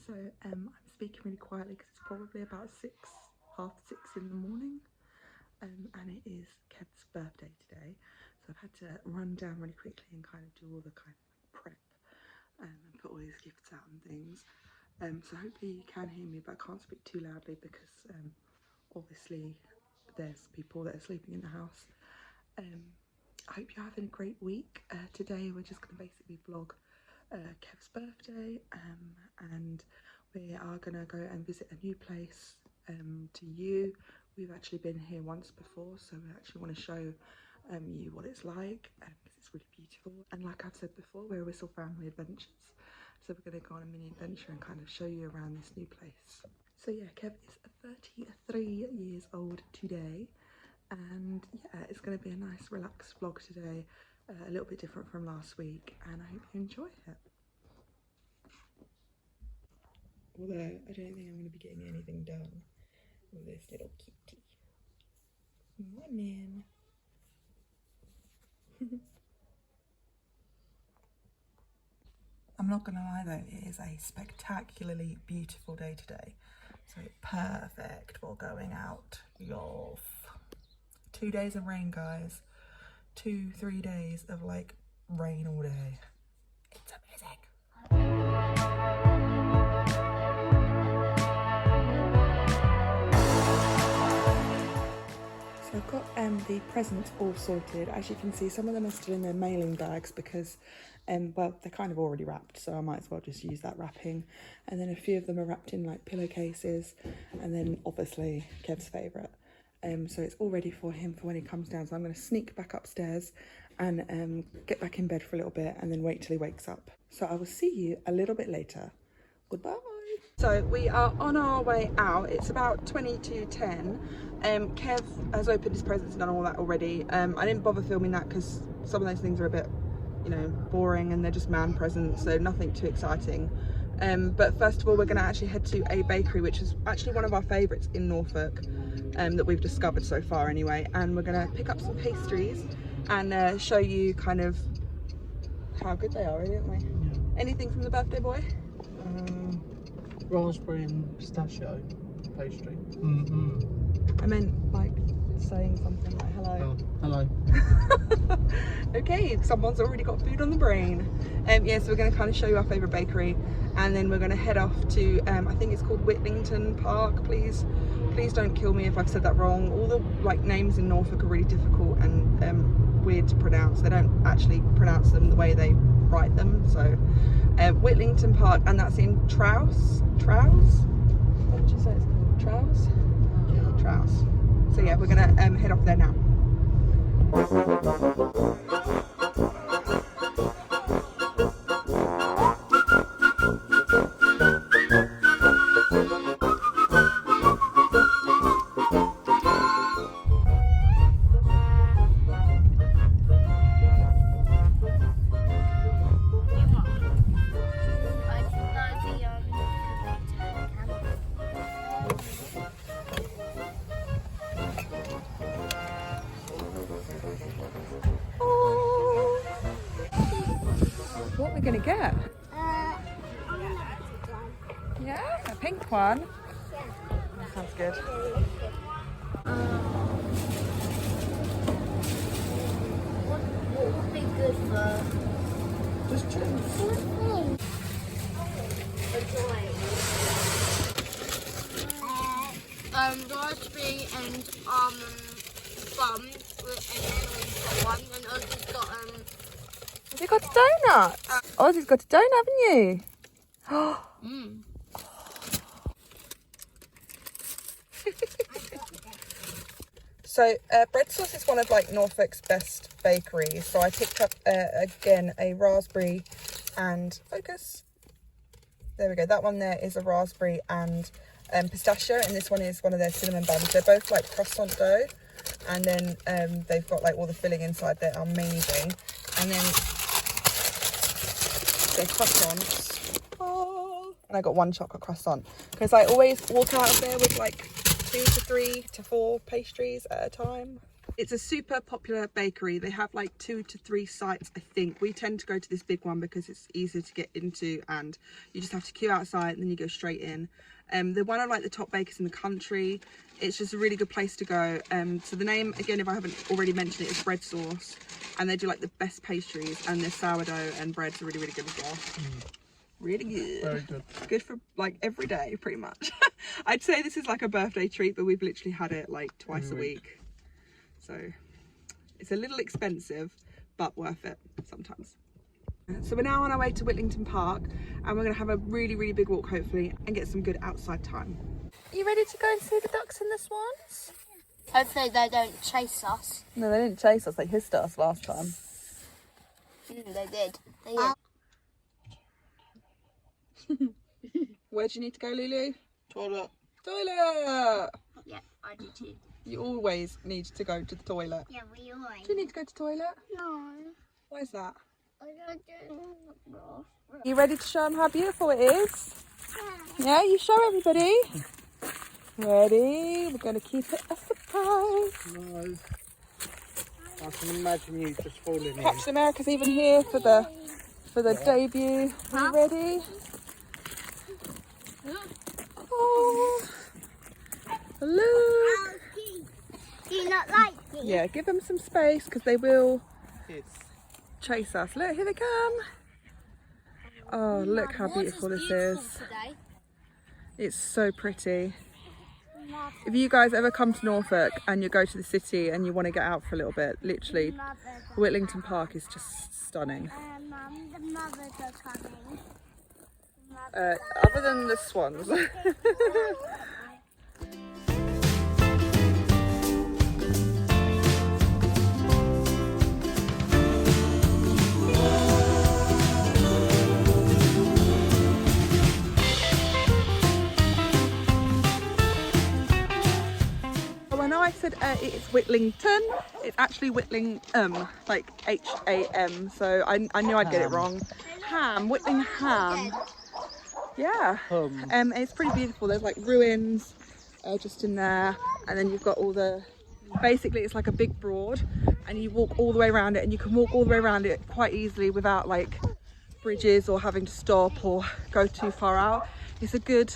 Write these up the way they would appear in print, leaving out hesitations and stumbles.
So I'm speaking really quietly because it's probably about half six in the morning, and it is Kev's birthday today. So I've had to run down really quickly and kind of do all the kind of prep and put all his gifts out and things. So hopefully you can hear me, but I can't speak too loudly because obviously there's people that are sleeping in the house. I hope you're having a great week. Today we're just going to basically vlog Kev's birthday, and we are going to go and visit a new place to you. We've actually been here once before, so we actually want to show you what it's like, because it's really beautiful. And like I've said before, we're Wistl Family Adventures, so we're going to go on a mini adventure and kind of show you around this new place. So yeah, Kev is 33 years old today, and yeah, it's going to be a nice relaxed vlog today, a little bit different from last week, and I hope you enjoy it. Although I don't think I'm going to be getting anything done with this little kitty. Morning. I'm not going to lie though, it is a spectacularly beautiful day today. So perfect for going out. Y'all. 2 days of rain, guys. 2-3 days of like rain all day. It's amazing. So I've got the presents all sorted. As you can see, some of them are still in their mailing bags because well, they're kind of already wrapped, so I might as well just use that wrapping. And then a few of them are wrapped in like pillowcases, and then obviously Kev's favourite. So it's all ready for him for when he comes down. So I'm going to sneak back upstairs and get back in bed for a little bit and then wait till he wakes up. So I will see you a little bit later. Goodbye. So we are on our way out. It's about 20 to 10. Kev has opened his presents and done all that already. I didn't bother filming that because some of those things are a bit, you know, boring and they're just man presents, so nothing too exciting. But first of all, we're going to actually head to a bakery, which is actually one of our favourites in Norfolk, that we've discovered so far anyway. And we're going to pick up some pastries and show you kind of how good they are, really, aren't we? Yeah. Anything from the birthday boy? Raspberry and pistachio pastry. I meant like saying something like hello. Oh, hello. Okay, someone's already got food on the brain. Yeah, so we're going to kind of show you our favourite bakery, and then we're going to head off to I think it's called Whitlingham Park. Please don't kill me if I've said that wrong. All the like names in Norfolk are really difficult and weird to pronounce. They don't actually pronounce them the way they write them. So Whitlingham Park, and that's in Trowse. What did you say it's called? Trowse? Yeah, Trowse. So yeah, we're gonna head off there now. What are we gonna get? Yeah, a pink one. Yeah. That sounds good. What would be good for? Just choose. Raspberry and almond buns, and then we've got one, and Ozzy's got Has he got a donut? Ozzy's got a donut, haven't you? So bread sauce is one of like Norfolk's best bakeries. So I picked up again a raspberry and focus. There we go. That one there is a raspberry and pistachio, and this one is one of their cinnamon buns. They're both like croissant dough, and then they've got like all the filling inside. They're amazing. And then they're croissants. Oh. And I got one chocolate croissant because I always walk out of there with like 2 to 3 to 4 pastries at a time. It's a super popular bakery. They have like 2 to 3 sites, I think. We tend to go to this big one because it's easier to get into and you just have to queue outside and then you go straight in. They're one of like the top bakers in the country. It's just a really good place to go. So the name, again, if I haven't already mentioned it, is Bread Sauce. And they do like the best pastries, and their sourdough and breads are really, really good as well. Really good. Very good. Good for like every day, pretty much. I'd say this is like a birthday treat, but we've literally had it like twice a week. So it's a little expensive, but worth it sometimes. So we're now on our way to Whitlingham Park, and we're going to have a really, really big walk, hopefully, and get some good outside time. Are you ready to go and see the ducks and the swans? Hopefully they don't chase us. No, they didn't chase us. They hissed at us last time. They did. Where do you need to go, Lulu? Toilet. Toilet! Yeah, I do too. You always need to go to the toilet. Yeah, we always. Do you need to go to the toilet? No. Why is that? I don't do it. You ready to show them how beautiful it is? Yeah, you show everybody. Ready? We're going to keep it a surprise. No. I can imagine you just falling in. Captain America's even here for the debut. Are you ready? Oh, look. Do you not like me? Yeah, give them some space because they will Yes. chase us. Look, here they come. Oh, look how beautiful this is. Today. It's so pretty. If you guys ever come to Norfolk and you go to the city and you want to get out for a little bit, literally, Whitlingham Park is just stunning. Mum, the mothers are coming. Other than the swans. I said it's Whitlington. It's actually Whitlingham, like H-A-M. So I knew I'd get it wrong. Whitlingham. Yeah. It's pretty beautiful. There's like ruins just in there, and then you've got all the. Basically, it's like a big broad, and you walk all the way around it, and you can walk all the way around it quite easily without like bridges or having to stop or go too far out. It's a good.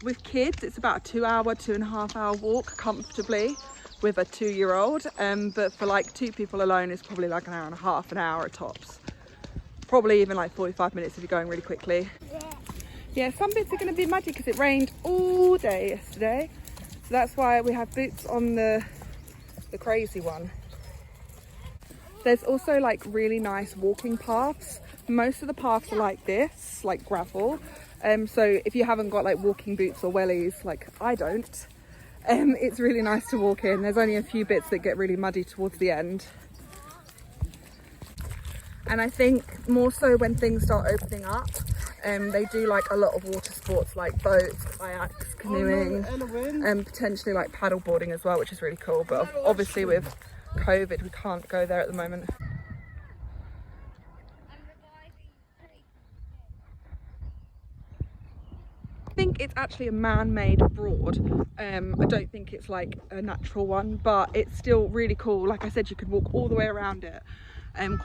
With kids, it's about a 2.5 hour walk comfortably with a 2-year-old. But for like 2 people alone, it's probably like an hour and a half, an hour at tops. Probably even like 45 minutes if you're going really quickly. Yeah, some bits are going to be muddy because it rained all day yesterday. So that's why we have boots on the crazy one. There's also like really nice walking paths. Most of the paths are like this, like gravel. So if you haven't got like walking boots or wellies, like I don't, it's really nice to walk in. There's only a few bits that get really muddy towards the end. And I think more so when things start opening up, they do like a lot of water sports like boats, kayaks, canoeing, and potentially like paddle boarding as well, which is really cool. But obviously with COVID, we can't go there at the moment. I think it's actually a man-made broad. I don't think it's like a natural one, but it's still really cool. Like I said, you could walk all the way around it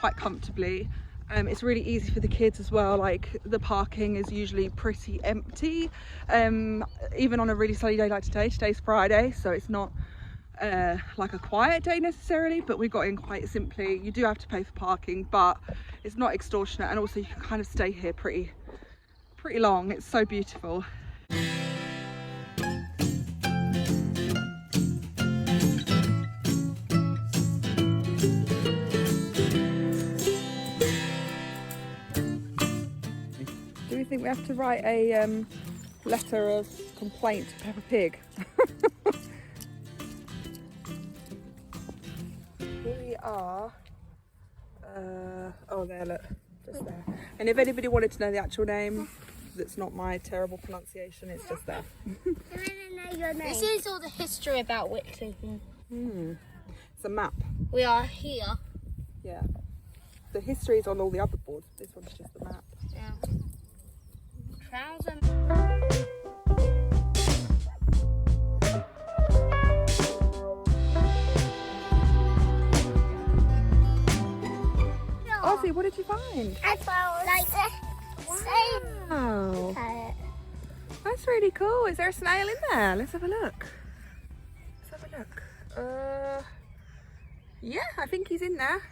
quite comfortably. It's really easy for the kids as well. Like the parking is usually pretty empty, even on a really sunny day like today. Today's Friday, so it's not like a quiet day necessarily, but we got in quite simply. You do have to pay for parking, but it's not extortionate, and also you can kind of stay here pretty long. It's so beautiful. Do we think we have to write a letter of complaint to Peppa Pig? Here we are. Oh, there, look, just there. And if anybody wanted to know the actual name, that's not my terrible pronunciation, it's just there. This is all the history about Whitlingham. It's a map. We are here. Yeah. The history is on all the other boards. This one's just the map. Yeah. Trouser. did you find? I found like a Wow. carrot. That's really cool. Is there a snail in there? Let's have a look. Let's have a look. Yeah, I think he's in there.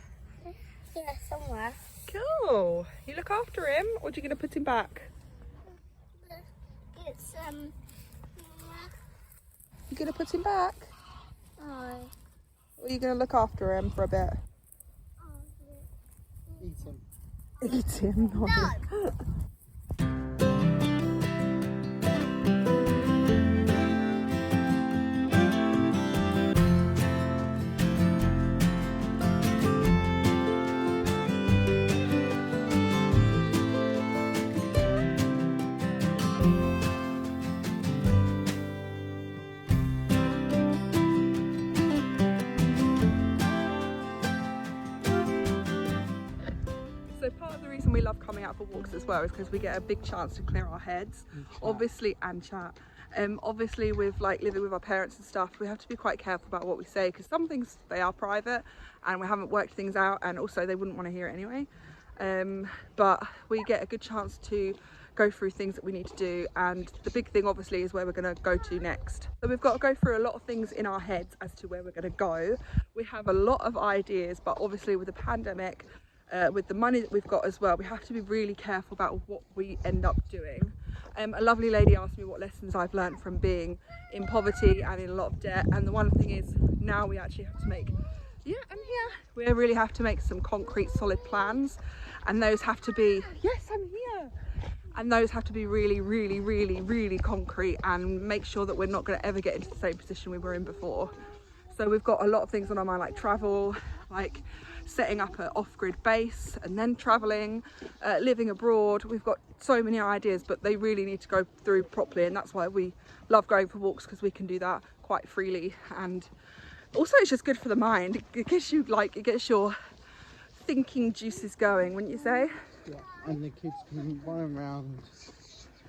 Yeah, somewhere. Cool. You look after him, or are you going to put him back? It's You going to put him back? oh, Or are you going to look after him for a bit? Eat him. Eat him. no. So part of the reason we love coming out for walks as well is because we get a big chance to clear our heads, obviously, and chat. Obviously with like living with our parents and stuff, we have to be quite careful about what we say because some things, they are private and we haven't worked things out, and also they wouldn't want to hear it anyway. But we get a good chance to go through things that we need to do, and the big thing obviously is where we're going to go to next. So we've got to go through a lot of things in our heads as to where we're going to go. We have a lot of ideas, but obviously with the pandemic, with the money that we've got as well, we have to be really careful about what we end up doing. A lovely lady asked me what lessons I've learned from being in poverty and in a lot of debt, and the one thing is now we actually have to make, yeah, I'm here, we really have to make some concrete solid plans, and those have to be, yes, I'm here, and those have to be really, really, really, really concrete, and make sure that we're not going to ever get into the same position we were in before. So we've got a lot of things on our mind, like travel, like setting up an off-grid base and then traveling, living abroad. We've got so many ideas, but they really need to go through properly, and that's why we love going for walks, because we can do that quite freely. And also it's just good for the mind. It gets you like, it gets your thinking juices going, wouldn't you say? Yeah, and the kids can run around,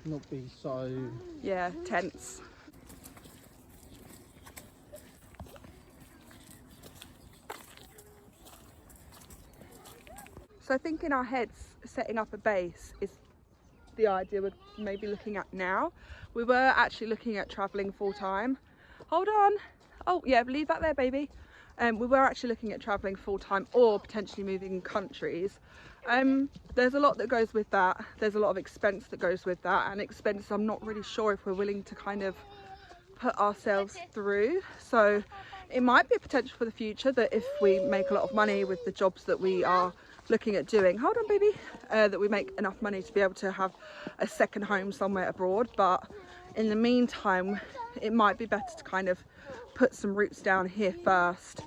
not be so... Yeah, tense. So I think in our heads, setting up a base is the idea we're maybe looking at now. We were actually looking at travelling full time. Hold on. Oh yeah, leave that there, baby. We were actually looking at travelling full time or potentially moving countries. There's a lot that goes with that. There's a lot of expense that goes with that, and expense I'm not really sure if we're willing to kind of put ourselves through. So it might be a potential for the future that if we make a lot of money with the jobs that we are looking at doing, hold on baby, that we make enough money to be able to have a second home somewhere abroad. But in the meantime, it might be better to kind of put some roots down here first,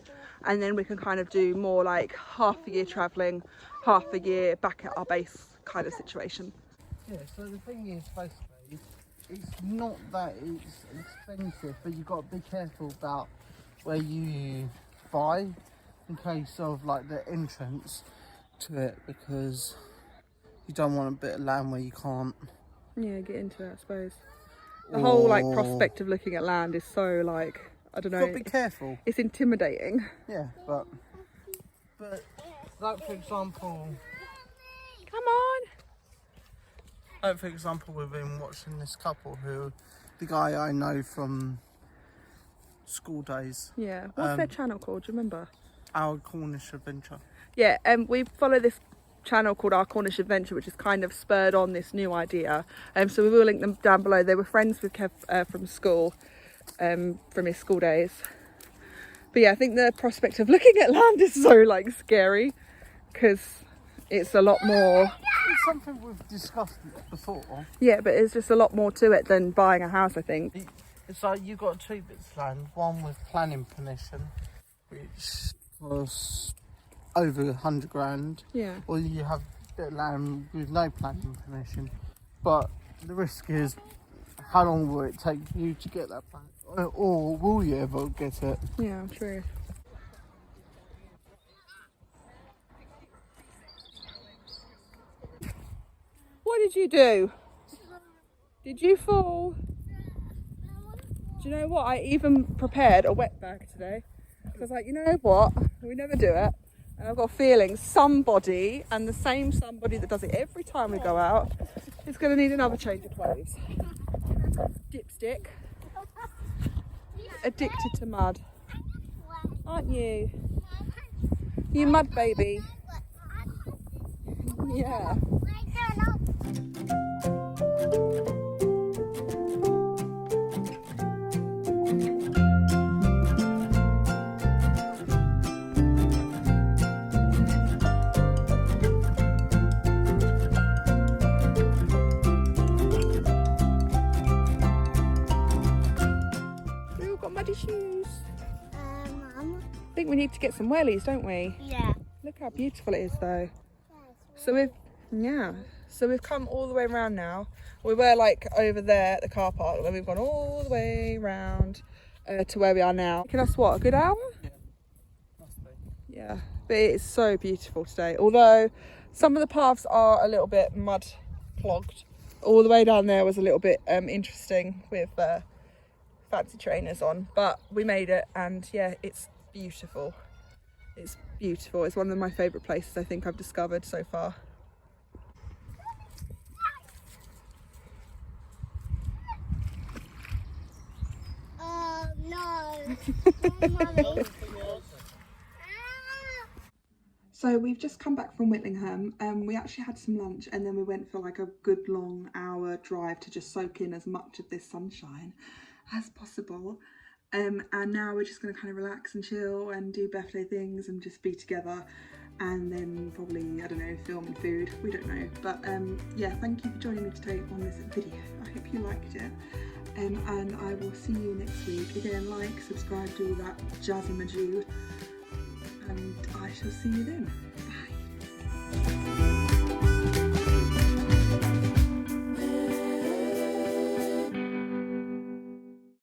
and then we can kind of do more like half a year travelling, half a year back at our base kind of situation. Yeah, so the thing is, basically, it's not that it's expensive, but you've got to be careful about where you buy in case of like the entrance to it, because you don't want a bit of land where you can't. Yeah, get into it, I suppose. The whole like prospect of looking at land is so like, I don't know. You've got to be careful. It's intimidating. Yeah, but like for example, Come on. like for example, we've been watching this couple who, the guy I know from school days. Yeah. What's their channel called? Do you remember? Our Cornish Adventure. Yeah, we follow this channel called Our Cornish Adventure, which is kind of spurred on this new idea. So we will link them down below. They were friends with Kev from school, from his school days. But yeah, I think the prospect of looking at land is so like scary, because it's a lot more. It's something we've discussed before. Yeah, but it's just a lot more to it than buying a house, I think. It's like you've got two bits of land, one with planning permission, which was over 100 grand. Yeah. Or you have a bit of land with no planning permission. But the risk is, how long will it take you to get that plan? Or will you ever get it? Yeah, true. What did you do? Did you fall? Do you know what? I even prepared a wet bag today. I was like, you know what? We never do it. And I've got a feeling somebody, and the same somebody that does it every time we go out, is going to need another change of clothes. Dipstick. Addicted to mud. Aren't you? You mud baby. Yeah. We've got muddy shoes. Mum. I think we need to get some wellies, don't we? Yeah. Look how beautiful it is though. So we've come all the way around now. We were like over there at the car park, and then we've gone all the way around to where we are now. Taking us what, a good hour? Yeah. Must be. Yeah, but it's so beautiful today. Although some of the paths are a little bit mud clogged. All the way down there was a little bit interesting with fancy trainers on, but we made it, and yeah, it's beautiful. It's beautiful. It's one of my favourite places I think I've discovered so far. No. So we've just come back from Whitlingham. We actually had some lunch, and then we went for like a good long hour drive to just soak in as much of this sunshine as possible. And now we're just going to kind of relax and chill and do birthday things and just be together, and then probably, I don't know, film and food, we don't know. But yeah, thank you for joining me today on this video. I hope you liked it. And I will see you next week. Again, like, subscribe, do all that jazzy majoo, and I shall see you then.